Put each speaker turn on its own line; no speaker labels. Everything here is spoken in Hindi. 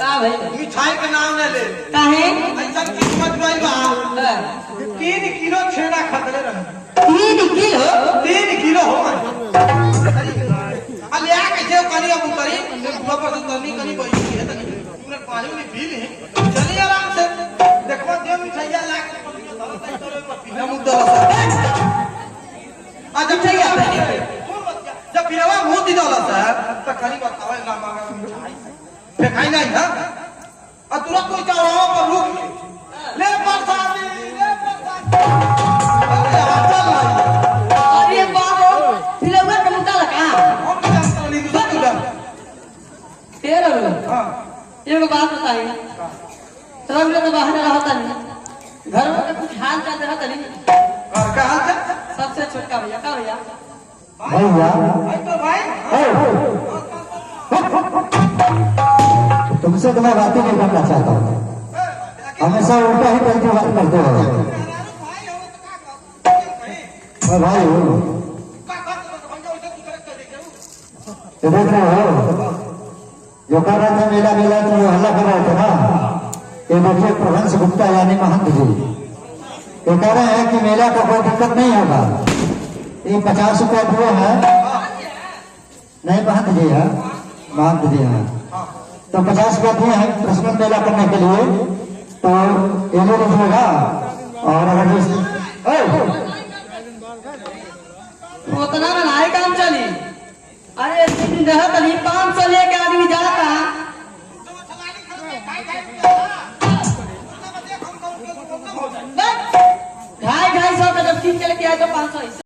का भाई
मिठाई के नाम ले ले
काहे
ऐसा किस्मत भाई बा 3 किलो छेना खतरे रहे 3 किलो हो अले आ कैसे कनी अब उतरी ऊपर से तनी कनी बैठी है तनी पूरे पानी में पी ले चली आराम से देखो दे मिठाइया ला के ना मुद्दा आ जब ठीक है जब पिरवा मुंह दी दौलत साहब तो कनी बतावे ना मांगा मिठाई फेंकाई नहीं ना और तुरंत कोई चौराहों पर रुक ले प्रसादी
अरे बाबू फिलौआ के मुद्दा लगा
हम नहीं जानते नहीं दूसरा तुझा
तेरा
हाँ
एगो बात बताई सब लोग बाहर रहता नहीं घर में कुछ हाल चाल रहता नहीं
घर का हाल चाल
सबसे छोटका भैया का भैया
भाई तो भाई
तुमसे तो मैं बातें नहीं करना चाहता हूँ हमेशा उल्टा ही करके बात करते हो मैं भाई हूँ तो देख रहे हो जो कर रहे थे मेला मेला तो हल्ला कर रहे थे ना ये देखिए प्रभंस गुप्ता यानी महंत जी ये कह रहे हैं कि मेला का कोई दिक्कत नहीं होगा ये 50 रुपया दिए हैं नहीं महंत जी है महंत जी है तो 50 रुपया दिए हैं प्रश्न मेला करने के लिए तो ये ले लीजिएगा और अगर
उतना में नाई काम चली अरे नहीं 500 लेके आदमी जाता ढाई 250 का जब किन के लेके आए तो 500